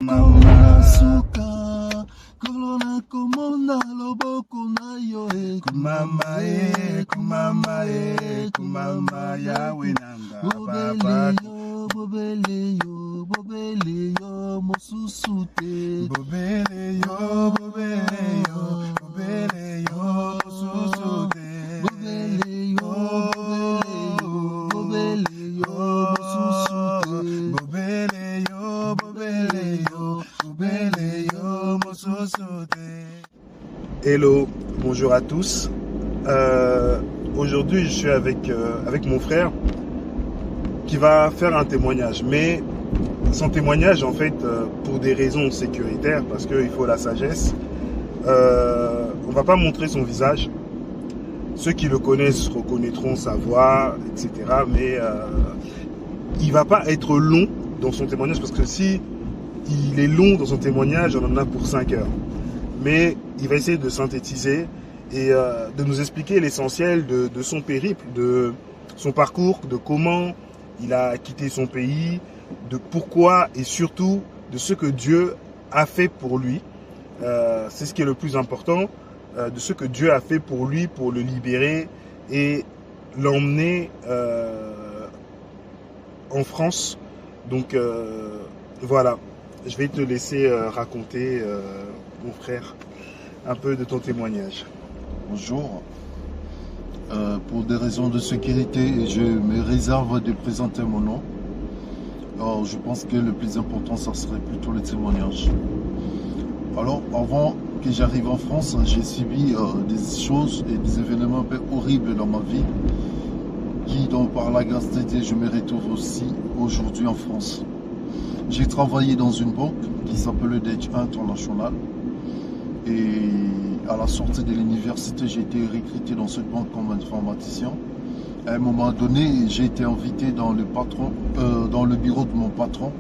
Mama suka kolona komona loboko na yo kumama yawe nanga bobele yo mosusu te bobele yo mosusu te bobele yo mosusu te bobele yo mosusu te. Hello, bonjour à tous. Aujourd'hui, je suis avec mon frère qui va faire un témoignage. Mais son témoignage, en fait, pour des raisons sécuritaires, parce qu'il faut la sagesse, on va pas montrer son visage. Ceux qui le connaissent reconnaîtront sa voix, etc. Mais il va pas être long dans son témoignage, parce que si il est long dans son témoignage, on en a pour 5 heures. Mais il va essayer de synthétiser et de nous expliquer l'essentiel de son périple, de son parcours, de comment il a quitté son pays, de pourquoi et surtout de ce que Dieu a fait pour lui. C'est ce qui est le plus important, de ce que Dieu a fait pour lui, pour le libérer et l'emmener en France. Donc voilà, je vais te laisser raconter, mon frère, un peu de ton témoignage. Bonjour. Pour des raisons de sécurité, je me réserve de présenter mon nom. Alors, je pense que le plus important, ça serait plutôt le témoignage. Alors, avant que j'arrive en France, j'ai subi des choses et des événements un peu horribles dans ma vie, qui, donc, par la grâce de Dieu, je me retrouve aussi aujourd'hui en France. J'ai travaillé dans une banque qui s'appelle Dutch International. Et à la sortie de l'université, j'ai été recruté dans cette banque comme informaticien. À un moment donné, j'ai été invité dans le bureau de mon patron.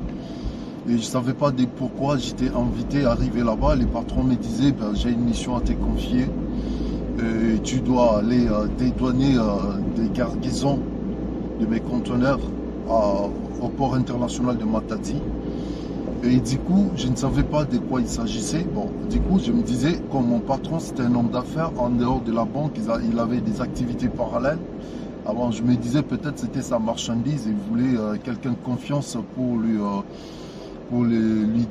Et je ne savais pas pourquoi j'étais invité à arriver là-bas. Les patrons me disaient, j'ai une mission à te confier. Et tu dois aller dédouaner des cargaisons de mes conteneurs au port international de Matadi. Et du coup, je ne savais pas de quoi il s'agissait. Bon, du coup, je me disais, comme mon patron, c'était un homme d'affaires, en dehors de la banque, il avait des activités parallèles. Alors, je me disais, peut-être c'était sa marchandise, il voulait quelqu'un de confiance pour lui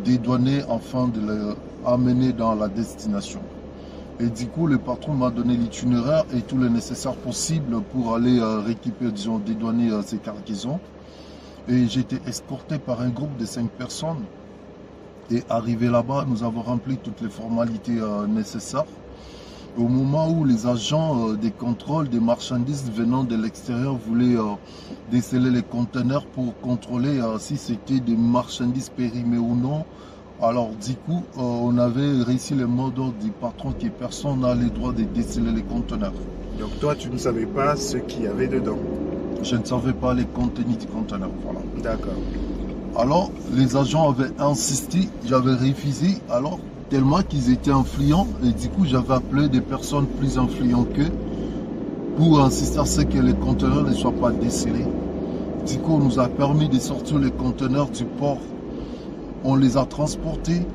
dédouaner afin de l'amener dans la destination. Et du coup, le patron m'a donné l'itinéraire et tout le nécessaire possible pour aller récupérer, disons, dédouaner ces cargaisons. Et j'ai été escorté par un groupe de 5 personnes. Et arrivé là-bas, nous avons rempli toutes les formalités nécessaires. Au moment où les agents des contrôles des marchandises venant de l'extérieur voulaient déceler les conteneurs pour contrôler si c'était des marchandises périmées ou non, alors du coup, on avait réussi le mot d'ordre du patron que personne n'a le droit de déceler les conteneurs. Donc toi, tu ne savais pas ce qu'il y avait dedans? Je ne savais pas les contenus du conteneur, voilà. D'accord. Alors, les agents avaient insisté, j'avais refusé, alors, tellement qu'ils étaient influents, et du coup, j'avais appelé des personnes plus influentes qu'eux pour insister à ce que les conteneurs ne soient pas décelés. Du coup, on nous a permis de sortir les conteneurs du port. On les a transportés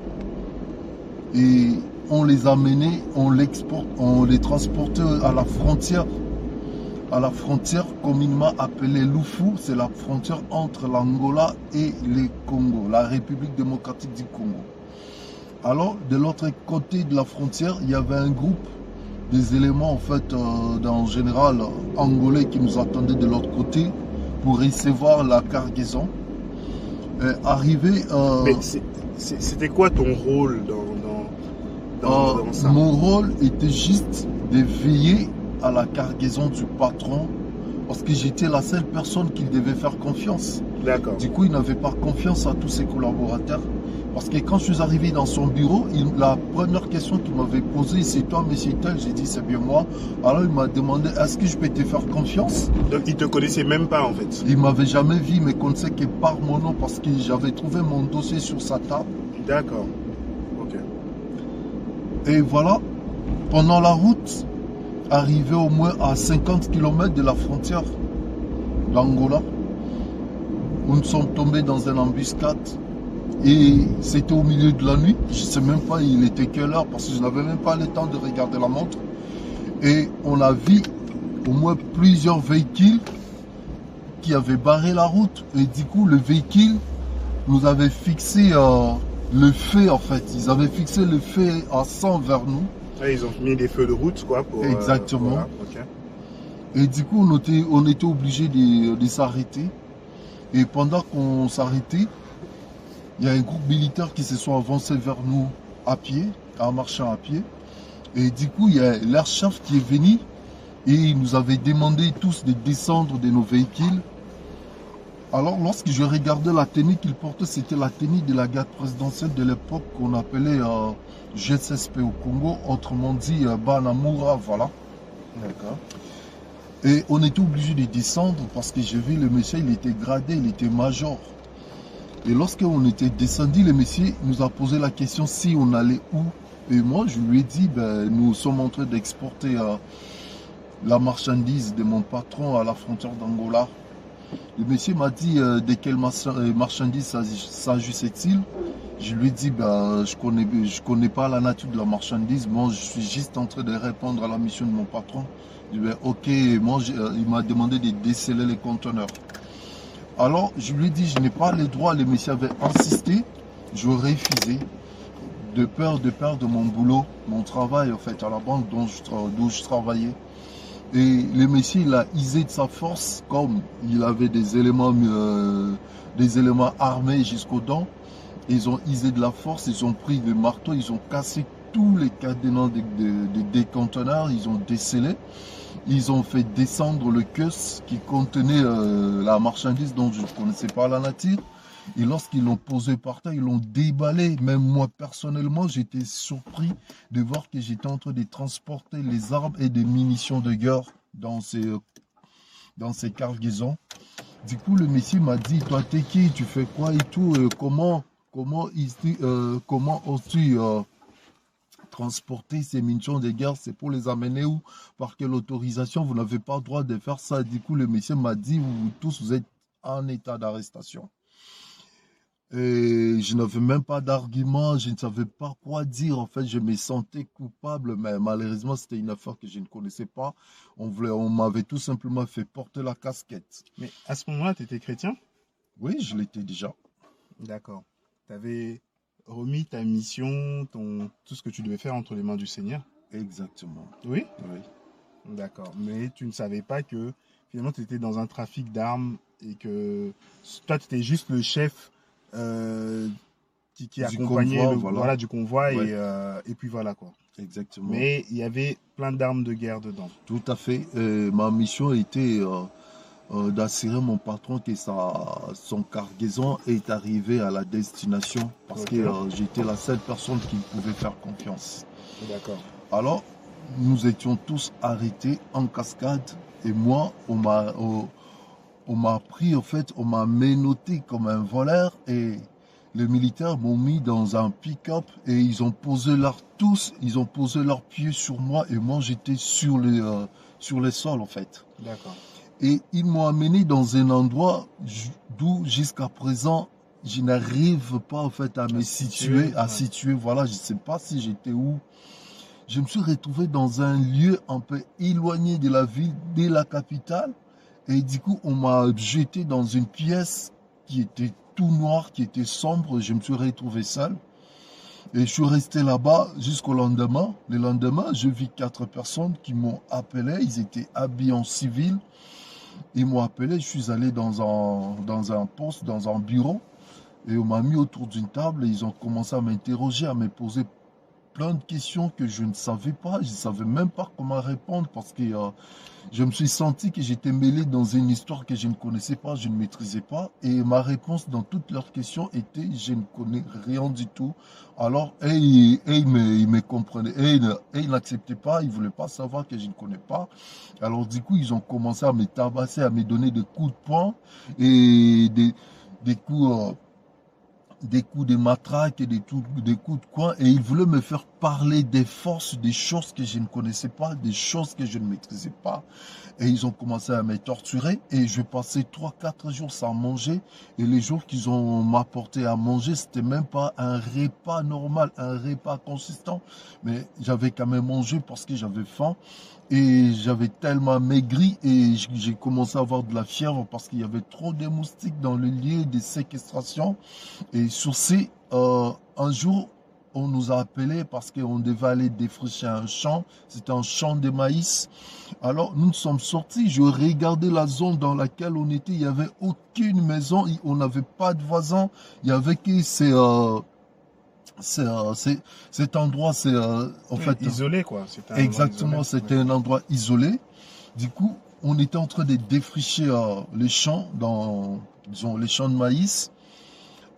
et on les a menés, on les transportait à la frontière. À la frontière communément appelée Loufou, c'est la frontière entre l'Angola et le Congo, la République démocratique du Congo. Alors, de l'autre côté de la frontière, il y avait un groupe des éléments, en fait, en général, angolais qui nous attendaient de l'autre côté pour recevoir la cargaison. Arrivé... Mais c'était quoi ton rôle dans ça? Mon rôle était juste de veiller à la cargaison du patron parce que j'étais la seule personne qu'il devait faire confiance. D'accord. Du coup, il n'avait pas confiance à tous ses collaborateurs parce que quand je suis arrivé dans son bureau, la première question qu'il m'avait posée, c'est toi, monsieur tel? J'ai dit, c'est bien moi. Alors, il m'a demandé, est-ce que je peux te faire confiance? Donc, il te connaissait même pas, en fait? Il m'avait jamais vu, mais connaissait que par mon nom parce que j'avais trouvé mon dossier sur sa table. D'accord. Ok. Et voilà, pendant la route, arrivé au moins à 50 km de la frontière d'Angola, où nous sommes tombés dans une embuscade Et c'était au milieu de la nuit. Je ne sais même pas il était quelle heure parce que je n'avais même pas le temps de regarder la montre. Et on a vu au moins plusieurs véhicules qui avaient barré la route. Et du coup, le véhicule nous avait fixé le feu en fait. Ils avaient fixé le feu à 100 vers nous. Ouais, ils ont mis des feux de route, quoi. Exactement. Voilà, ok. Et du coup, on était obligé de s'arrêter. Et pendant qu'on s'arrêtait, il y a un groupe militaire qui se sont avancés vers nous à pied, en marchant à pied. Et du coup, il y a leur chef qui est venu et il nous avait demandé tous de descendre de nos véhicules. Alors, lorsque je regardais la tenue qu'il portait, c'était la tenue de la garde présidentielle de l'époque qu'on appelait GSSP au Congo, autrement dit Banamura, voilà. D'accord. Et on était obligé de descendre parce que j'ai vu le monsieur, il était gradé, il était major. Et lorsqu'on était descendu, le monsieur nous a posé la question si on allait où. Et moi, je lui ai dit, ben, nous sommes en train d'exporter la marchandise de mon patron à la frontière d'Angola. Le monsieur m'a dit de quelle marchandise s'agissait-il. Je lui ai dit, ben, je connais pas la nature de la marchandise. Moi, je suis juste en train de répondre à la mission de mon patron. Je lui ai dit, ok, moi, il m'a demandé de déceler les conteneurs. Alors, je lui ai dit, je n'ai pas le droit. Le monsieur avait insisté. Je refusé. De peur de mon boulot, mon travail, en fait, à la banque d'où je travaillais. Et le monsieur, il a usé de sa force, comme il avait des éléments armés jusqu'aux dents. Ils ont usé de la force, ils ont pris des marteaux, ils ont cassé tous les cadenas des conteneurs, ils ont décelé. Ils ont fait descendre le caisse qui contenait la marchandise dont je ne connaissais pas la nature. Et lorsqu'ils l'ont posé par terre, ils l'ont déballé. Même moi, personnellement, j'étais surpris de voir que j'étais en train de transporter les armes et des munitions de guerre dans ces cargaisons. Du coup, le monsieur m'a dit, toi, t'es qui? Tu fais quoi et tout? Comment oses-tu transporter ces munitions de guerre? C'est pour les amener où? Par quelle autorisation? Vous n'avez pas le droit de faire ça. Du coup, le monsieur m'a dit, vous tous, vous êtes en état d'arrestation. Et je n'avais même pas d'argument, je ne savais pas quoi dire. En fait, je me sentais coupable, mais malheureusement, c'était une affaire que je ne connaissais pas. On m'avait tout simplement fait porter la casquette. Mais à ce moment-là, tu étais chrétien? Oui, je l'étais déjà. D'accord. Tu avais remis ta mission, tout ce que tu devais faire entre les mains du Seigneur? Exactement. Oui? Oui. D'accord. Mais tu ne savais pas que finalement, tu étais dans un trafic d'armes et que toi, tu étais juste le chef qui accompagnait convoi, du convoi ouais. et puis voilà quoi. Exactement. Mais il y avait plein d'armes de guerre dedans. Tout à fait. Ma mission était d'assurer mon patron que son cargaison est arrivé à la destination parce que j'étais la seule personne qui pouvait faire confiance. D'accord. Alors, nous étions tous arrêtés en cascade et moi, on m'a pris, en fait, on m'a menotté comme un voleur et les militaires m'ont mis dans un pick-up et ils ont posé leurs pieds sur moi et moi j'étais sur les sols en fait. D'accord. Et ils m'ont amené dans un endroit d'où jusqu'à présent je n'arrive pas en fait à situer, voilà, je ne sais pas si j'étais où. Je me suis retrouvé dans un lieu un peu éloigné de la ville, de la capitale. Et du coup, on m'a jeté dans une pièce qui était tout noire, qui était sombre. Je me suis retrouvé seul. Et je suis resté là-bas jusqu'au lendemain. Le lendemain, je vis 4 personnes qui m'ont appelé. Ils étaient habillés en civil. Ils m'ont appelé. Je suis allé dans un poste, dans un bureau. Et on m'a mis autour d'une table. Et ils ont commencé à m'interroger, à me poser plein de questions que je ne savais pas. Je ne savais même pas comment répondre parce que je me suis senti que j'étais mêlé dans une histoire que je ne connaissais pas, je ne maîtrisais pas. Et ma réponse dans toutes leurs questions était je ne connais rien du tout. Alors, ils me comprenaient. Ils n'acceptaient pas, ils ne voulaient pas savoir que je ne connais pas. Alors, du coup, ils ont commencé à me tabasser, à me donner des coups de poing et des coups des coups de matraque et des coups de coin, et ils voulaient me faire parler des forces, des choses que je ne connaissais pas, des choses que je ne maîtrisais pas. Et ils ont commencé à me torturer, et je passais 3, 4 jours sans manger. Et les jours qu'ils ont m'apporté à manger, c'était même pas un repas normal, un repas consistant. Mais j'avais quand même mangé parce que j'avais faim. Et j'avais tellement maigri et j'ai commencé à avoir de la fièvre parce qu'il y avait trop de moustiques dans le lieu de séquestration. Et sur ces, un jour, on nous a appelés parce qu'on devait aller défricher un champ. C'était un champ de maïs. Alors, nous sommes sortis. Je regardais la zone dans laquelle on était. Il n'y avait aucune maison. On n'avait pas de voisins. Il y avait que cet endroit, c'est en fait isolé quoi. Exactement, c'était un endroit isolé. Du coup, on était en train de défricher les champs, disons, les champs de maïs.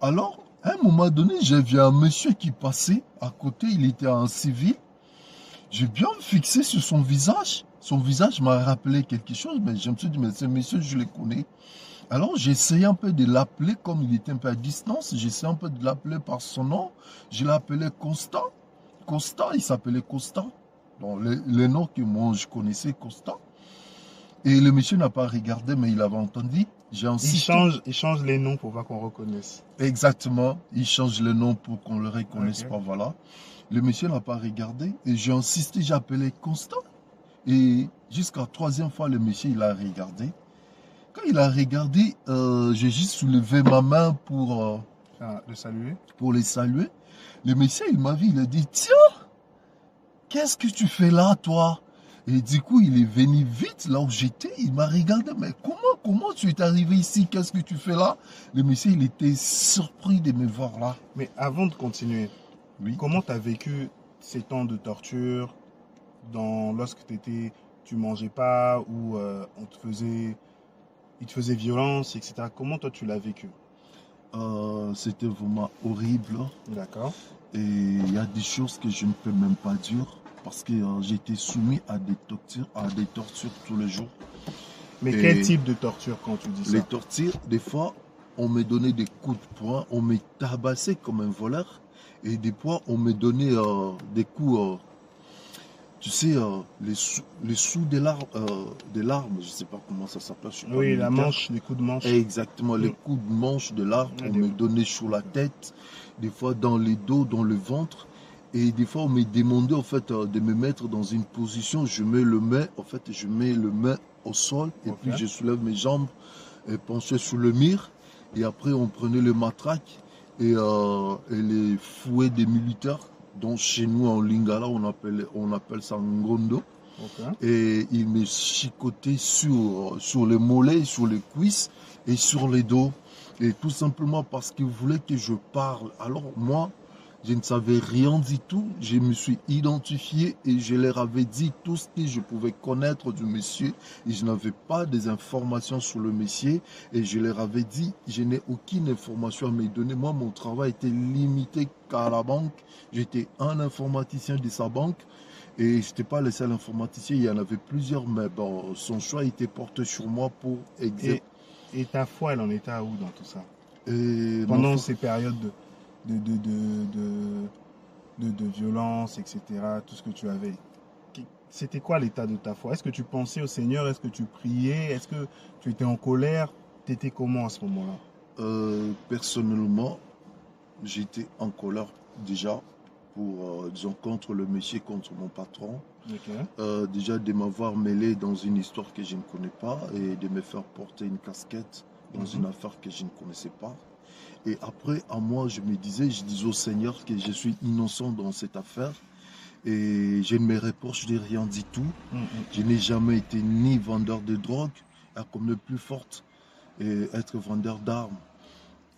Alors, à un moment donné, j'ai vu un monsieur qui passait à côté, il était en civil. J'ai bien fixé sur son visage. Son visage m'a rappelé quelque chose, mais je me suis dit, mais ce monsieur, je le connais. Alors, j'ai essayé un peu de l'appeler, comme il était un peu à distance, j'ai essayé un peu de l'appeler par son nom. Je l'appelais Constant. Constant, il s'appelait Constant. Donc, les noms que moi, je connaissais, Constant. Et le monsieur n'a pas regardé, mais il avait entendu. J'ai insisté. Il change les noms pour pas qu'on reconnaisse. Exactement. Il change les noms pour qu'on le reconnaisse pas, voilà. Le monsieur n'a pas regardé. Et j'ai insisté, j'ai appelé Constant. Et jusqu'à la 3e fois, le monsieur, il a regardé. Quand il a regardé, j'ai juste soulevé ma main pour le saluer. Pour les saluer. Le monsieur, il m'a vu, il a dit, tiens, qu'est-ce que tu fais là, toi? Et du coup, il est venu vite là où j'étais. Il m'a regardé, mais comment tu es arrivé ici? Qu'est-ce que tu fais là? Le monsieur, il était surpris de me voir là. Mais avant de continuer, oui. Comment tu as vécu ces temps de torture lorsque tu mangeais pas ou il te faisait violence, etc. Comment toi tu l'as vécu? C'était vraiment horrible. D'accord. Et il y a des choses que je ne peux même pas dire parce que j'étais soumis à des tortures tous les jours. Mais quel type de torture quand tu dis ça? Les tortures, des fois, on me donnait des coups de poing, on me tabassait comme un voleur. Et des fois, on me donnait des coups, tu sais, les sous des larmes, je ne sais pas comment ça s'appelle. Oui, la manche, les coups de manche. Exactement, les coups de manche de l'arme, on me donnait sur la tête, des fois dans les dos, dans le ventre. Et des fois, on me demandait en fait, de me mettre dans une position, je mets le main au sol, et puis je soulève mes jambes et penché sur le mur. Et après, on prenait le matraque et les fouets des militaires, dont chez nous en Lingala, on appelle ça ngondo. Et il me chicotait sur les mollets, sur les cuisses et sur les dos. Et tout simplement parce qu'il voulait que je parle. Alors moi, je ne savais rien du tout. Je me suis identifié et je leur avais dit tout ce que je pouvais connaître du monsieur. Et je n'avais pas des informations sur le monsieur. Et je leur avais dit, je n'ai aucune information à me donner. Moi, mon travail était limité qu'à la banque. J'étais un informaticien de sa banque. Et je n'étais pas le seul informaticien. Il y en avait plusieurs. Mais bon, son choix était porté sur moi pour exercer. Et ta foi, elle en était à où dans tout ça? Pendant ces périodes de violence, etc., tout ce que tu avais. C'était quoi l'état de ta foi? Est-ce que tu pensais au Seigneur? Est-ce que tu priais? Est-ce que tu étais en colère? Tu étais comment à ce moment-là? Personnellement, j'étais en colère déjà disons, contre le monsieur, contre mon patron. Déjà de m'avoir mêlé dans une histoire que je ne connais pas et de me faire porter une casquette dans une affaire que je ne connaissais pas. Et après, à moi, je disais au Seigneur que je suis innocent dans cette affaire et je ne me reproche de rien du tout. Je n'ai jamais été ni vendeur de drogue, comme le plus fort, et être vendeur d'armes.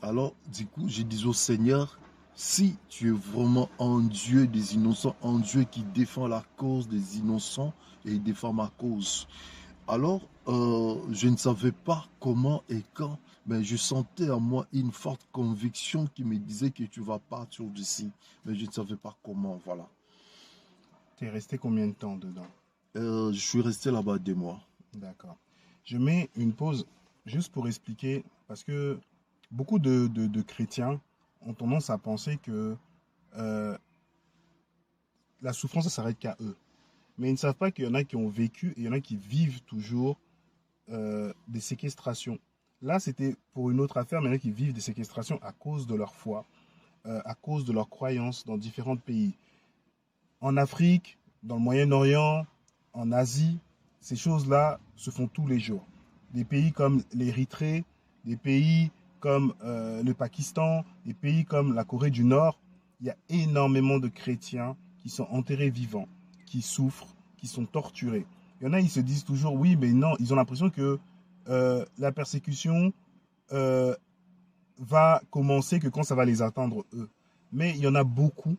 Alors, du coup, je dis au Seigneur, si tu es vraiment un Dieu des innocents, un Dieu qui défend la cause des innocents et il défend ma cause. Alors, je ne savais pas comment et quand, mais je sentais en moi une forte conviction qui me disait que tu vas partir d'ici. Mais je ne savais pas comment, voilà. Tu es resté combien de temps dedans? Je suis resté là-bas 2 mois. D'accord. Je mets une pause juste pour expliquer, parce que beaucoup de chrétiens ont tendance à penser que euh, la souffrance, ça s'arrête qu'à eux. Mais ils ne savent pas qu'il y en a qui ont vécu et il y en a qui vivent toujours des séquestrations. Là, c'était pour une autre affaire, mais il y en a qui vivent des séquestrations à cause de leur foi, à cause de leurs croyances dans différents pays. En Afrique, dans le Moyen-Orient, en Asie, ces choses-là se font tous les jours. Des pays comme l'Érythrée, des pays comme le Pakistan, des pays comme la Corée du Nord, il y a énormément de chrétiens qui sont enterrés vivants, qui souffrent, qui sont torturés. Il y en a, ils se disent toujours, oui, mais non, ils ont l'impression que la persécution va commencer que quand ça va les atteindre eux. Mais il y en a beaucoup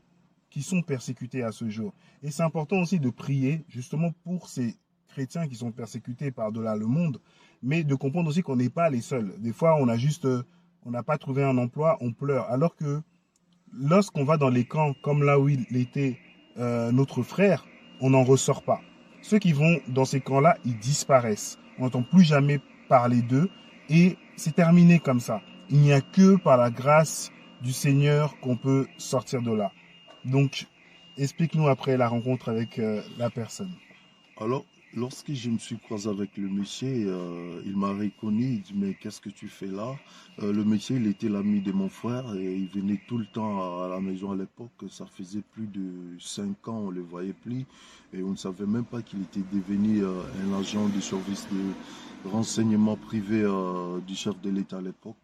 qui sont persécutés à ce jour. Et c'est important aussi de prier justement pour ces chrétiens qui sont persécutés par-delà le monde, mais de comprendre aussi qu'on n'est pas les seuls. Des fois, on n'a pas trouvé un emploi, on pleure. Alors que lorsqu'on va dans les camps, comme là où il était notre frère, on n'en ressort pas. Ceux qui vont dans ces camps-là, ils disparaissent. On n'entend plus jamais parler d'eux et c'est terminé comme ça. Il n'y a que par la grâce du Seigneur qu'on peut sortir de là. Donc, explique-nous après la rencontre avec la personne. Alors, lorsque je me suis croisé avec le monsieur, il m'a reconnu, il dit, mais qu'est-ce que tu fais là? Le monsieur, il était l'ami de mon frère et il venait tout le temps à la maison à l'époque. Ça faisait plus de 5 ans, on ne le voyait plus et on ne savait même pas qu'il était devenu un agent du service de renseignement privé du chef de l'État à l'époque.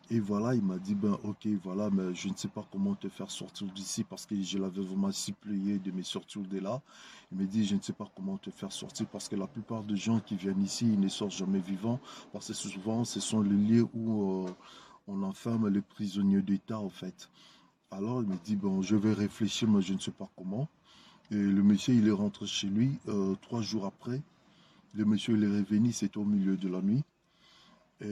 Et voilà, il m'a dit, ben ok, voilà, mais je ne sais pas comment te faire sortir d'ici parce que je l'avais vraiment supplié de me sortir de là. Il m'a dit, je ne sais pas comment te faire sortir parce que la plupart des gens qui viennent ici, ils ne sortent jamais vivants parce que souvent, ce sont les lieux où on enferme les prisonniers d'État, en fait. Alors, il me dit, bon, je vais réfléchir, mais je ne sais pas comment. Et le monsieur, il est rentré chez lui 3 jours après. Le monsieur, il est revenu, c'était au milieu de la nuit. Et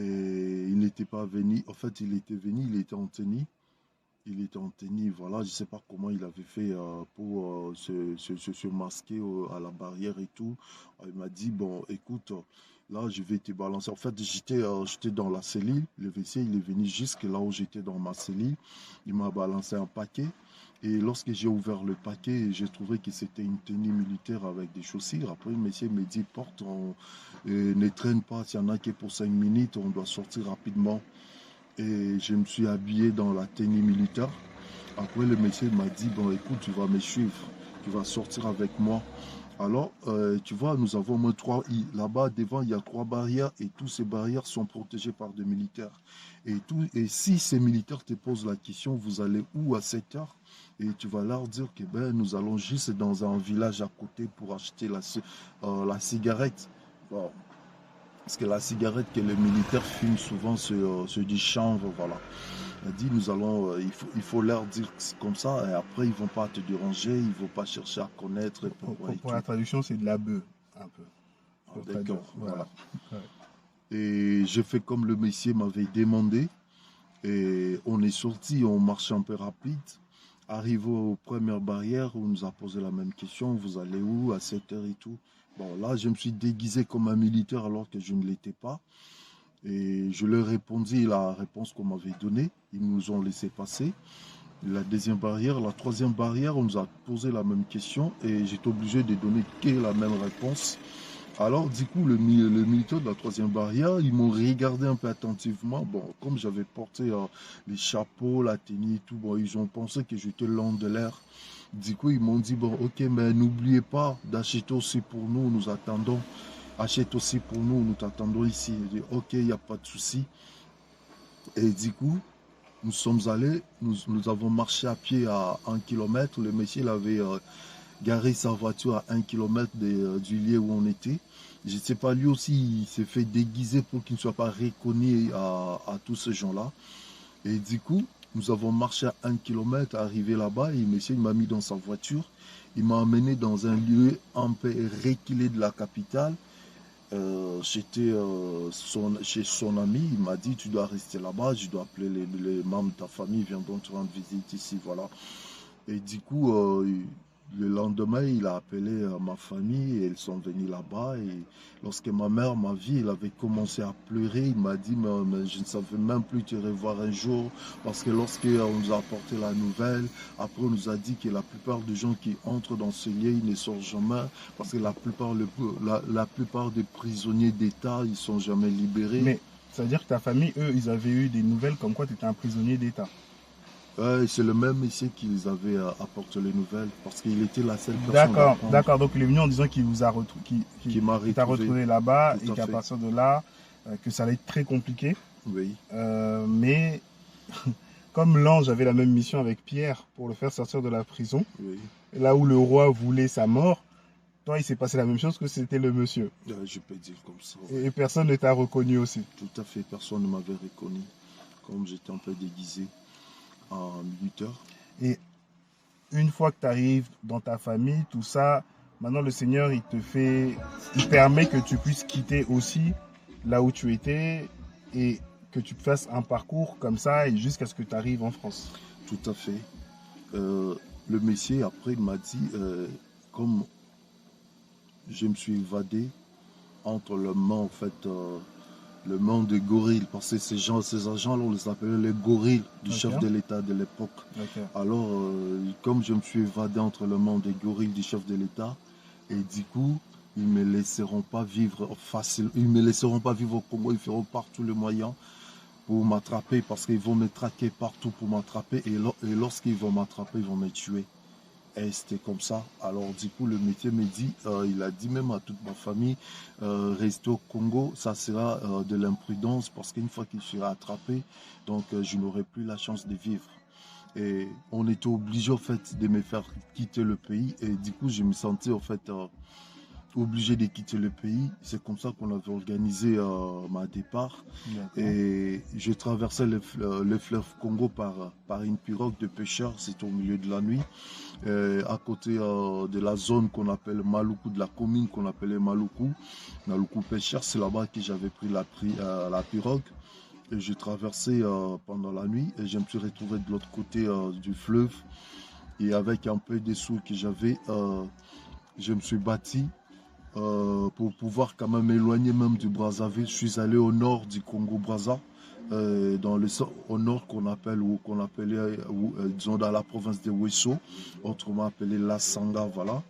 il n'était pas venu, en fait, il était venu, il était en tenue. Il était en tenue, voilà, je ne sais pas comment il avait fait pour se masquer à la barrière et tout. Il m'a dit, bon, écoute, là, je vais te balancer. En fait, j'étais dans la cellule, le WC, il est venu jusque là où j'étais dans ma cellule. Il m'a balancé un paquet. Et lorsque j'ai ouvert le paquet, j'ai trouvé que c'était une tenue militaire avec des chaussures. Après, le monsieur me dit, porte, ne traîne pas, s'il y en a qui est pour 5 minutes, on doit sortir rapidement. Et je me suis habillé dans la tenue militaire. Après, le monsieur m'a dit, bon, écoute, tu vas me suivre, tu vas sortir avec moi. Alors, tu vois, nous avons au moins là-bas, devant, il y a 3 barrières et toutes ces barrières sont protégées par des militaires. Et si ces militaires te posent la question, vous allez où à cette heure? Et tu vas leur dire que ben, nous allons juste dans un village à côté pour acheter la cigarette. Bon, parce que la cigarette que les militaires fument souvent, c'est du chanvre, voilà. Il a dit, il faut leur dire que c'est comme ça, et après, ils ne vont pas te déranger, ils ne vont pas chercher à connaître pourquoi et Pour tout. la traduction, c'est de la bœuf, un peu. Ah, Pour traduire. d'accord, Voilà. voilà. Ouais. Et j'ai fait comme le monsieur m'avait demandé, et on est sorti, on marchait un peu rapide. Arrivé aux premières barrières, on nous a posé la même question, vous allez où à cette heure et tout. Bon, là, je me suis déguisé comme un militaire alors que je ne l'étais pas. Et je leur répondis la réponse qu'on m'avait donnée. Ils nous ont laissé passer. La deuxième barrière, la troisième barrière, on nous a posé la même question et j'étais obligé de donner que la même réponse. Alors, du coup, le militaire de la troisième barrière, ils m'ont regardé un peu attentivement. Bon, comme j'avais porté les chapeaux, la tenue et tout, bon, ils ont pensé que j'étais l'homme de l'air. Du coup, ils m'ont dit, bon, ok, mais n'oubliez pas d'acheter aussi pour nous, nous attendons. Achète aussi pour nous, nous t'attendons ici. J'ai dit, ok, il n'y a pas de souci. Et du coup, nous sommes allés, nous avons marché à pied à 1 kilomètre. Le monsieur il avait garé sa voiture à 1 kilomètre du lieu où on était. Je ne sais pas, lui aussi, il s'est fait déguiser pour qu'il ne soit pas reconnu à tous ces gens-là. Et du coup, nous avons marché à 1 kilomètre, arrivé là-bas, et le monsieur il m'a mis dans sa voiture. Il m'a emmené dans un lieu un peu reculé de la capitale. J'étais chez son ami, il m'a dit tu dois rester là-bas, je dois appeler les membres de ta famille, viendront te rendre visite ici, voilà. Et du coup, le lendemain, il a appelé ma famille et ils sont venus là-bas. Et lorsque ma mère m'a vu, elle avait commencé à pleurer. Il m'a dit, mais je ne savais même plus te revoir un jour. Parce que lorsqu'on nous a apporté la nouvelle, après on nous a dit que la plupart des gens qui entrent dans ce lieu, ils ne sortent jamais. Parce que la plupart des prisonniers d'État, ils ne sont jamais libérés. Mais ça veut dire que ta famille, eux, ils avaient eu des nouvelles comme quoi tu étais un prisonnier d'État. C'est le même ici qui les avait apporté les nouvelles, parce qu'il était la seule personne. D'accord. Donc il est venu en disant qu'il vous a t'a retrouvé là-bas et qu'à partir de là, que ça allait être très compliqué. Oui. Mais comme l'ange avait la même mission avec Pierre pour le faire sortir de la prison, Oui. là où le roi voulait sa mort, toi, il s'est passé la même chose que c'était le monsieur. Je peux dire comme ça. Et personne ne t'a reconnu aussi. Tout à fait, personne ne m'avait reconnu, comme j'étais un peu déguisé en militaire. Et une fois que tu arrives dans ta famille, tout ça, maintenant le Seigneur, il permet que tu puisses quitter aussi là où tu étais et que tu fasses un parcours comme ça et jusqu'à ce que tu arrives en France. Tout à fait. Le Messie, après, il m'a dit, comme je me suis évadé entre le main, en fait, le monde des gorilles, parce que ces agents-là, on les appelait les gorilles du chef de l'État de l'époque. Alors, comme je me suis évadé entre le monde des gorilles du chef de l'État, et du coup, ils ne me laisseront pas vivre facile, ils me laisseront pas vivre au Congo, ils feront partout les moyens pour m'attraper, parce qu'ils vont me traquer partout pour m'attraper, et lorsqu'ils vont m'attraper, ils vont me tuer. Et c'était comme ça. Alors du coup, le métier me dit, il a dit même à toute ma famille, rester au Congo, ça sera de l'imprudence, parce qu'une fois qu'il sera attrapé, donc je n'aurai plus la chance de vivre. Et on était obligé en fait de me faire quitter le pays, et du coup je me sentais en fait obligé de quitter le pays. C'est comme ça qu'on avait organisé ma départ. Et je traversais le fleuve Congo par une pirogue de pêcheurs. C'était au milieu de la nuit, à côté de la zone qu'on appelle Maluku, de la commune qu'on appelait Maluku pêcheur. C'est là-bas que j'avais pris la pirogue. Et je traversais pendant la nuit et je me suis retrouvé de l'autre côté du fleuve. Et avec un peu de sous que j'avais, je me suis bâti pour pouvoir quand même m'éloigner même du Brazzaville. Je suis allé au nord du Congo-Brazza, au nord qu'on appelait, disons dans la province de Wesso, autrement appelé La Sanga, voilà.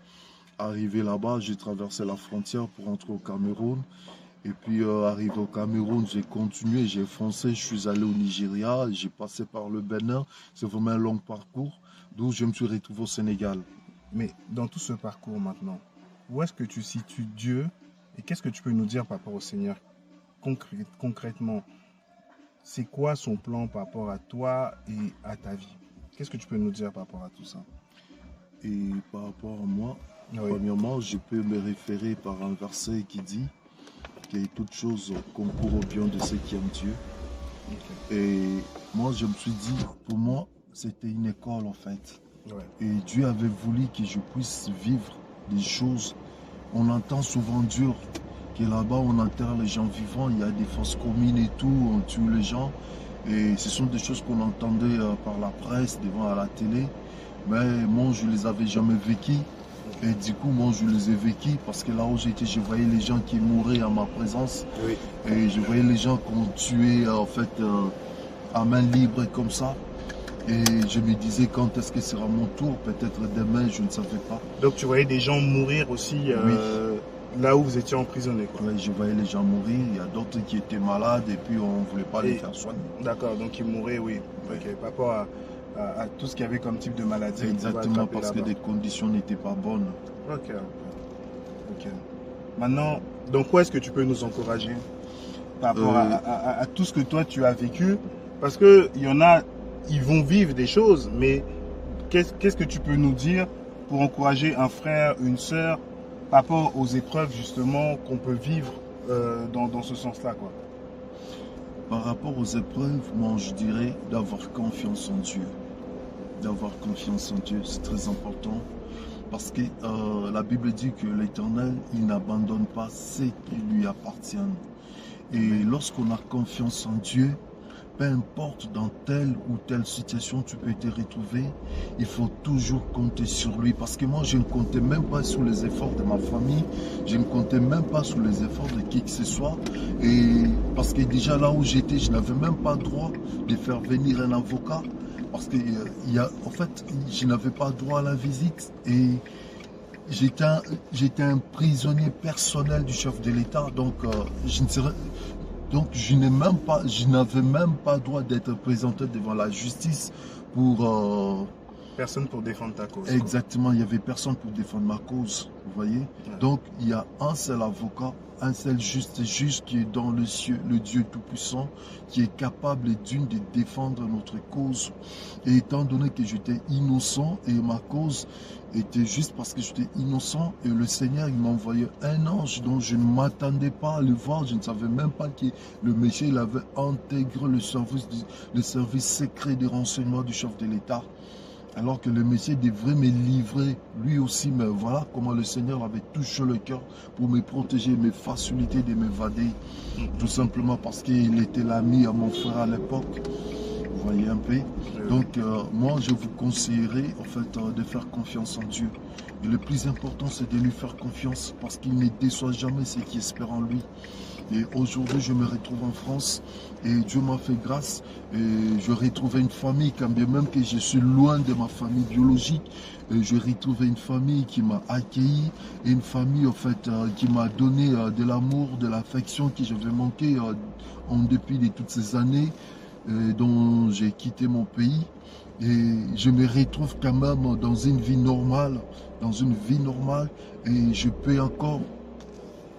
Arrivé là-bas, j'ai traversé la frontière pour entrer au Cameroun. Et puis arrivé au Cameroun, j'ai continué, j'ai foncé, je suis allé au Nigeria, j'ai passé par le Bénin. C'est vraiment un long parcours, d'où je me suis retrouvé au Sénégal. Mais dans tout ce parcours maintenant, où est-ce que tu situes Dieu et qu'est-ce que tu peux nous dire par rapport au Seigneur concrètement? C'est quoi son plan par rapport à toi et à ta vie? Qu'est-ce que tu peux nous dire par rapport à tout ça? Et par rapport à moi, premièrement, je peux me référer par un verset qui dit que toute chose concourt au bien de ceux qui aiment Dieu. Et moi, je me suis dit, pour moi, c'était une école en fait. Et Dieu avait voulu que je puisse vivre des choses. On entend souvent dire que là-bas on enterre les gens vivants, il y a des fosses communes et tout, on tue les gens. Et ce sont des choses qu'on entendait par la presse, devant à la télé. Mais moi je les avais jamais vécues. Et du coup moi je les ai vécues parce que là où j'étais, je voyais les gens qui mouraient à ma présence. Et je voyais les gens qu'on tuait en fait à main libre comme ça. Et je me disais quand est-ce que sera mon tour, peut-être demain, je ne savais pas. Donc tu voyais des gens mourir aussi là où vous étiez emprisonné. Oui, je voyais les gens mourir, il y a d'autres qui étaient malades et puis on ne voulait pas les faire soigner. D'accord, donc ils mouraient, oui. Par rapport à tout ce qu'il y avait comme type de maladie. Exactement, parce que les conditions n'étaient pas bonnes. Ok. Maintenant, donc où est-ce que tu peux nous encourager par rapport à tout ce que toi tu as vécu? Parce qu'il y en a, ils vont vivre des choses, mais qu'est-ce que tu peux nous dire pour encourager un frère, une sœur, par rapport aux épreuves justement qu'on peut vivre dans ce sens-là, quoi? Par rapport aux épreuves, moi je dirais d'avoir confiance en Dieu. D'avoir confiance en Dieu, c'est très important. Parce que la Bible dit que l'Éternel, il n'abandonne pas ceux qui lui appartiennent. Et lorsqu'on a confiance en Dieu, peu importe dans telle ou telle situation tu peux te retrouver, il faut toujours compter sur lui. Parce que moi, je ne comptais même pas sur les efforts de ma famille, je ne comptais même pas sur les efforts de qui que ce soit. Et parce que déjà là où j'étais, je n'avais même pas le droit de faire venir un avocat. Parce que en fait, je n'avais pas droit à la visite. Et j'étais un prisonnier personnel du chef de l'État. Donc, je n'avais même pas droit d'être présenté devant la justice pour... Personne pour défendre ta cause. Exactement, il n'y avait personne pour défendre ma cause, vous voyez. Ouais. Donc, il y a un seul avocat, un seul juste juge qui est dans le ciel, le Dieu Tout-Puissant, qui est capable et digne de défendre notre cause. Et étant donné que j'étais innocent et ma cause était juste parce que j'étais innocent, et le Seigneur, il m'a envoyé un ange dont je ne m'attendais pas à le voir. Je ne savais même pas que le monsieur, il avait intégré le service secret de renseignement du chef de l'État. Alors que le Messie devrait me livrer lui aussi, mais voilà comment le Seigneur avait touché le cœur pour me protéger, me faciliter de m'évader. Tout simplement parce qu'il était l'ami à mon frère à l'époque. Vous voyez un peu. Donc moi, je vous conseillerais en fait de faire confiance en Dieu. Et le plus important, c'est de lui faire confiance parce qu'il ne déçoit jamais ceux qui espèrent en lui. Et aujourd'hui, je me retrouve en France et Dieu m'a fait grâce. Et je retrouvais une famille, quand bien même que je suis loin de ma famille biologique. Et je retrouvais une famille qui m'a accueilli et une famille en fait qui m'a donné de l'amour, de l'affection que j'avais manqué en dépit de toutes ces années dont j'ai quitté mon pays. Et je me retrouve quand même dans une vie normale, et je peux encore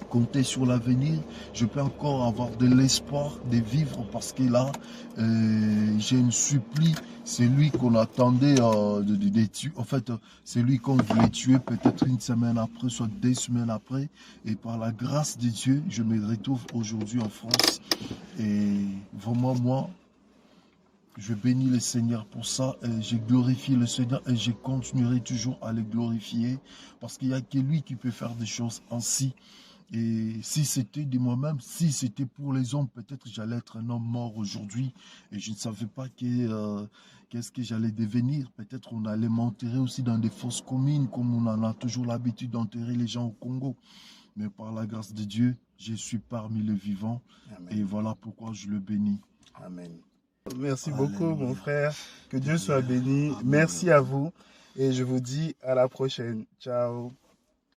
compter sur l'avenir, je peux encore avoir de l'espoir de vivre parce que là, j'ai une supplie, c'est lui qu'on attendait de tuer, en fait, c'est lui qu'on voulait tuer peut-être une semaine après, soit 2 semaines après, et par la grâce de Dieu, je me retrouve aujourd'hui en France, et vraiment moi, je bénis le Seigneur pour ça, et je glorifie le Seigneur et je continuerai toujours à le glorifier parce qu'il n'y a que lui qui peut faire des choses ainsi. Et si c'était de moi-même, si c'était pour les hommes, peut-être j'allais être un homme mort aujourd'hui et je ne savais pas qu'est-ce que j'allais devenir. Peut-être on allait m'enterrer aussi dans des fosses communes comme on en a toujours l'habitude d'enterrer les gens au Congo. Mais par la grâce de Dieu, je suis parmi les vivants. Amen. Et voilà pourquoi je le bénis. Amen. Merci beaucoup mon frère. Que Dieu soit béni. Amen. Merci à vous et je vous dis à la prochaine. Ciao.